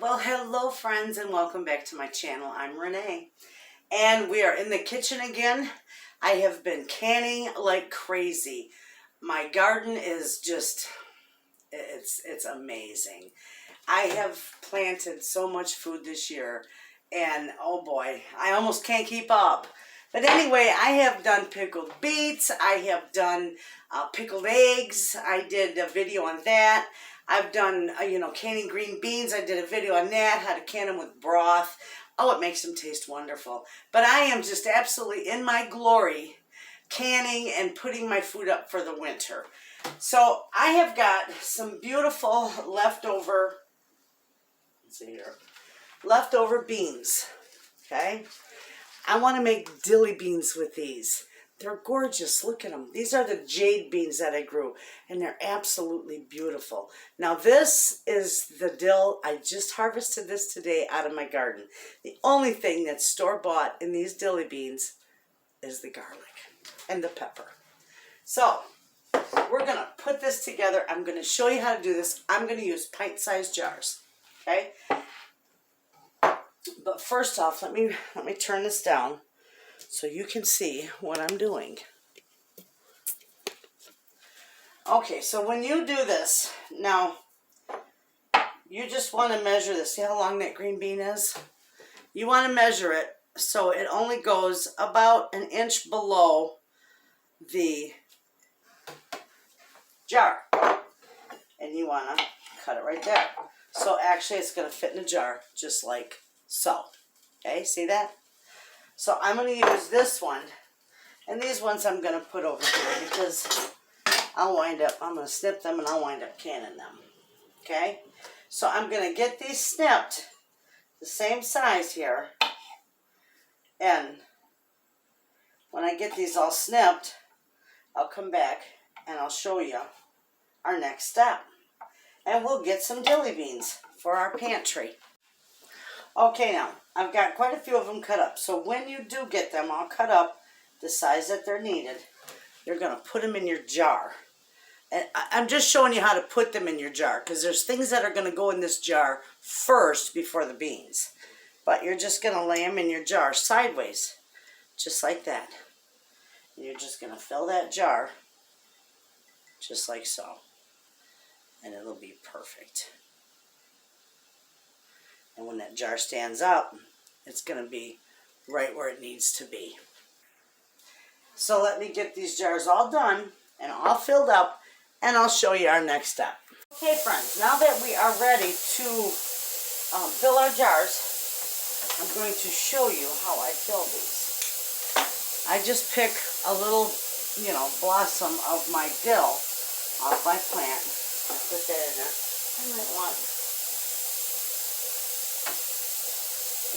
Well, hello friends and welcome back to my channel. I'm Renee and we are in the kitchen again. I have been canning like crazy. My garden is just, it's amazing. I have planted so much food this year and oh boy, I almost can't keep up. But anyway, I have done pickled beets. I have done pickled eggs. I did a video on that. I've done, canning green beans. I did a video on that, how to can them with broth. Oh, it makes them taste wonderful. But I am just absolutely in my glory canning and putting my food up for the winter. So I have got some beautiful leftover, let's see here, leftover beans, okay? I want to make dilly beans with these. They're gorgeous. Look at them. These are the jade beans that I grew, and they're absolutely beautiful. Now, this is the dill. I just harvested this today out of my garden. The only thing that's store-bought in these dilly beans is the garlic and the pepper. So, we're going to put this together. I'm going to show you how to do this. I'm going to use pint-sized jars, okay? But first off, let me turn this down so you can see what I'm doing. Okay, so when you do this, now you just want to measure this. See how long that green bean is? You want to measure it so it only goes about an inch below the jar. And you want to cut it right there. So actually it's going to fit in a jar just like so. Okay, see that? So I'm going to use this one, and these ones I'm going to put over here because I'm going to snip them and I'll wind up canning them. Okay? So I'm going to get these snipped the same size here, and when I get these all snipped, I'll come back and I'll show you our next step. And we'll get some dilly beans for our pantry. Okay, now, I've got quite a few of them cut up. So when you do get them all cut up the size that they're needed, you're going to put them in your jar. And I'm just showing you how to put them in your jar because there's things that are going to go in this jar first before the beans. But you're just going to lay them in your jar sideways, just like that. And you're just going to fill that jar just like so. And it'll be perfect. And when that jar stands up, it's going to be right where it needs to be. So let me get these jars all done and all filled up, and I'll show you our next step. Okay, friends, now that we are ready to fill our jars, I'm going to show you how I fill these. I just pick a little, blossom of my dill off my plant. I put that in there. I might want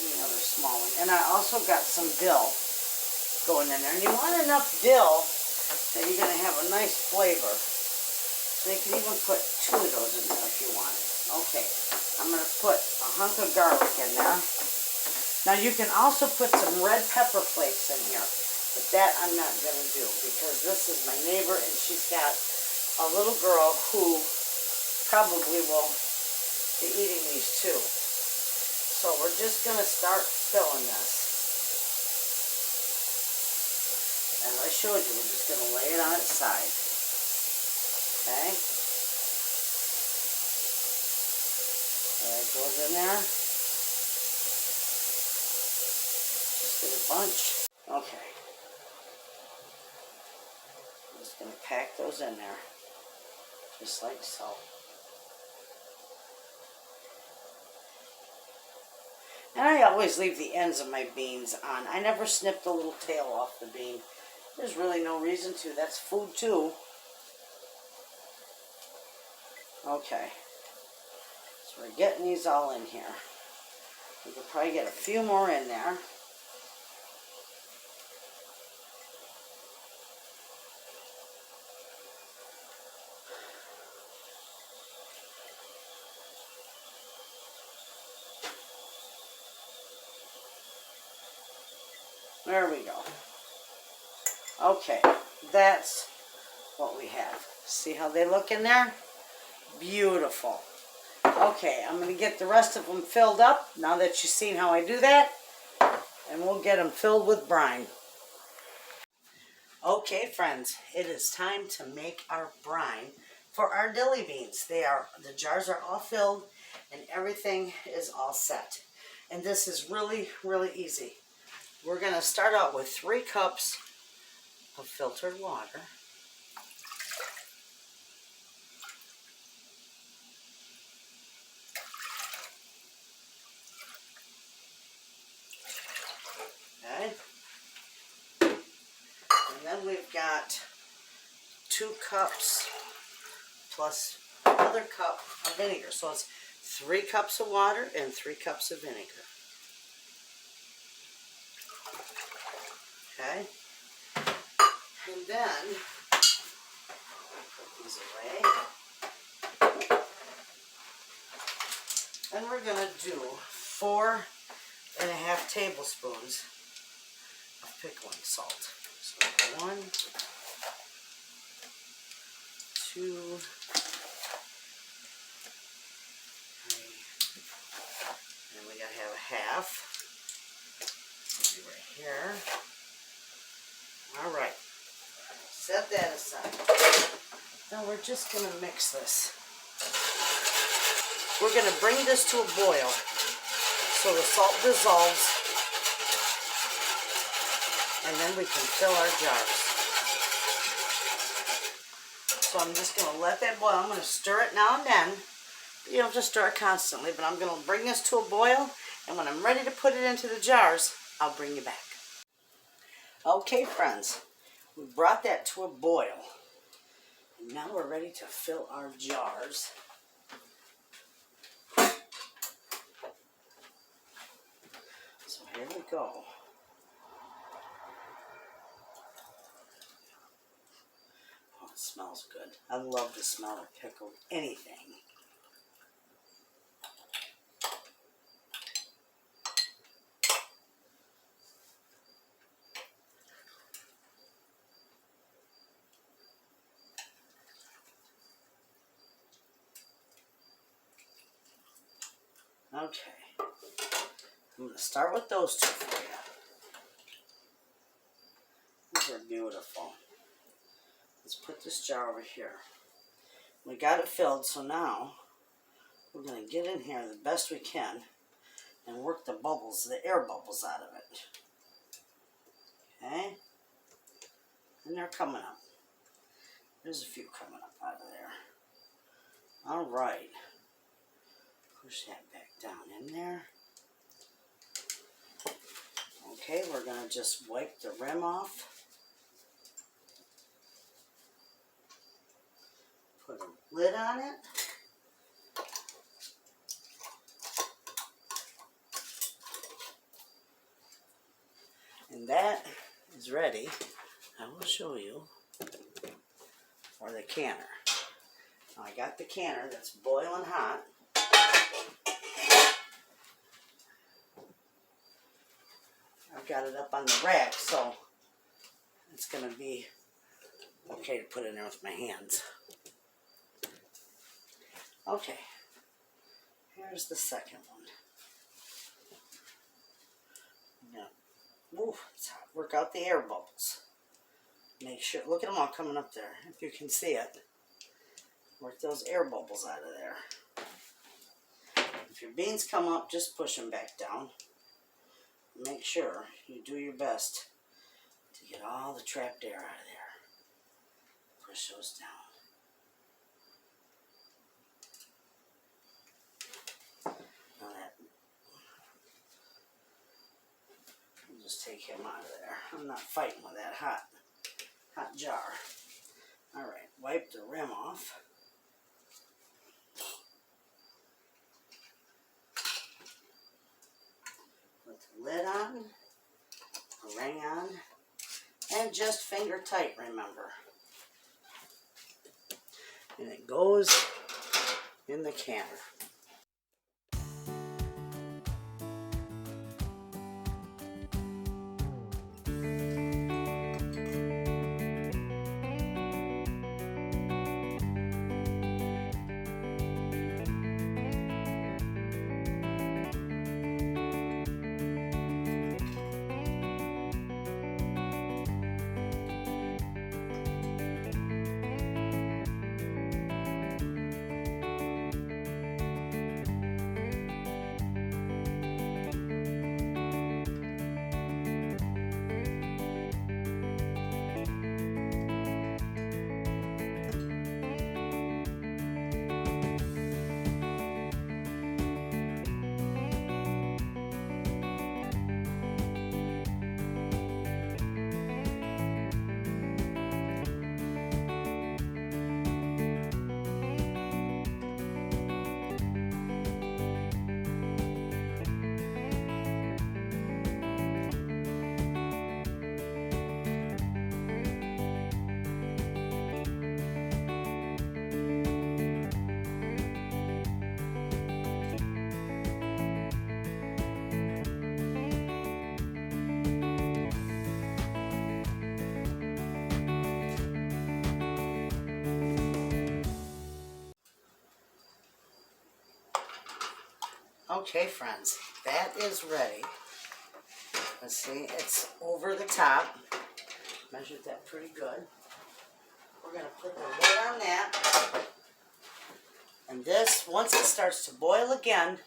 another small one. And I also got some dill going in there. And you want enough dill that you're going to have a nice flavor. So you can even put 2 of those in there if you want. Okay, I'm going to put a hunk of garlic in there. Now you can also put some red pepper flakes in here. But that I'm not going to do because this is my neighbor and she's got a little girl who probably will be eating these too. So we're just going to start filling this. As I showed you, we're just going to lay it on its side. Okay? There it goes in there. Just get a bunch. Okay. I'm just going to pack those in there. Just like so. And I always leave the ends of my beans on. I never snip the little tail off the bean. There's really no reason to. That's food too. Okay. So we're getting these all in here. We could probably get a few more in there. There we go. Okay, that's what we have. See how they look in there? Beautiful. Okay, I'm going to get the rest of them filled up now that you've seen how I do that. And we'll get them filled with brine. Okay, friends, it is time to make our brine for our dilly beans. The jars are all filled and everything is all set. And this is really, really easy. We're going to start out with 3 cups of filtered water. Okay. And then we've got 2 cups plus another cup of vinegar. So it's 3 cups of water and 3 cups of vinegar. Okay. And then, put these away. And we're going to do 4.5 tablespoons of pickling salt. So 1, 2, 3, and we gotta have a half. Maybe right here. All right, set that aside. Now we're just gonna mix this. We're gonna bring this to a boil so the salt dissolves, and then we can fill our jars. So I'm just going to let that boil. I'm going to stir it now and then. You don't have to stir it constantly, but I'm going to bring this to a boil, and when I'm ready to put it into the jars, I'll bring you back. Okay, friends, we brought that to a boil, and now we're ready to fill our jars. So here we go. It smells good. I love the smell of pickled anything. Okay. I'm going to start with those 2 for you. These are beautiful. Let's put this jar over here. We got it filled, so now we're going to get in here the best we can and work the bubbles, the air bubbles out of it. Okay? And they're coming up. There's a few coming up out of there. All right. Push that back down in there. Okay, we're going to just wipe the rim off. Put a lid on it. And that is ready. I will show you for the canner. Now I got the canner that's boiling hot. I've got it up on the rack, so it's going to be okay to put in there with my hands. Okay, here's the second one. Now, ooh, it's hot. Work out the air bubbles. Make sure, look at them all coming up there, if you can see it. Work those air bubbles out of there. If your beans come up, just push them back down. Make sure you do your best to get all the trapped air out of there. Push those down. Now that, I'll just take him out of there. I'm not fighting with that hot jar. All right, wipe the rim off. Put the lid on, the ring on, and just finger tight, remember. And it goes in the canner. Okay, friends, that is ready. Let's see, it's over the top. Measured that pretty good. We're going to put the lid on that. And this, once it starts to boil again,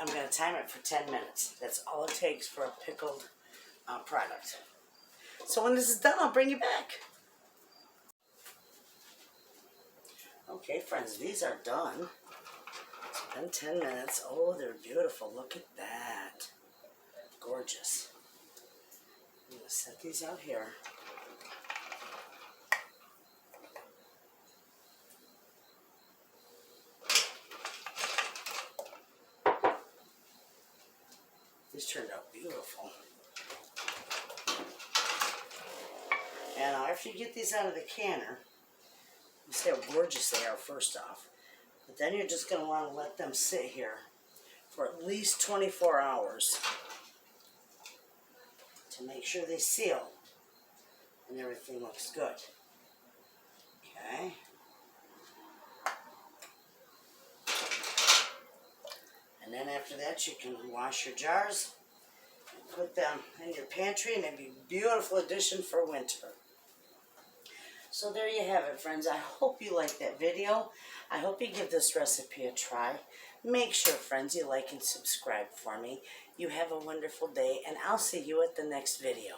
I'm going to time it for 10 minutes. That's all it takes for a pickled product. So when this is done, I'll bring you back. Okay, friends, these are done. It's been 10 minutes. Oh, they're beautiful. Look at that. Gorgeous. I'm going to set these out here. These turned out beautiful. And after you get these out of the canner, you see how gorgeous they are first off. But then you're just going to want to let them sit here for at least 24 hours to make sure they seal and everything looks good. Okay. And then after that, you can wash your jars and put them in your pantry, and they'd be a beautiful addition for winter. So there you have it, friends. I hope you liked that video. I hope you give this recipe a try. Make sure, friends, you like and subscribe for me. You have a wonderful day, and I'll see you at the next video.